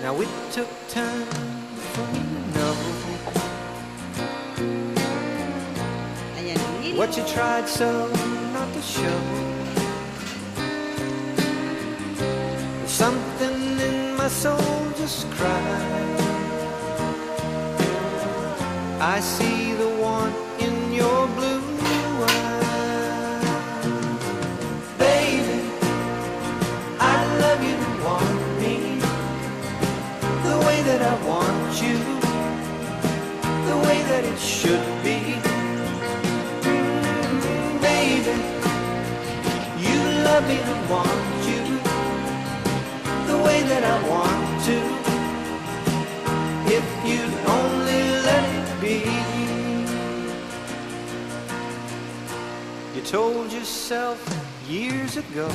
Now it took time for me to know Ayan, Nilo. what you tried so not to show. Something in my soul just cried. I see the one in your blue eyes. Baby, I love you and want me the way that I want you, the way that it should be. Baby, you love me and want you the way that I want to, if you'd only let it be. You told yourself years ago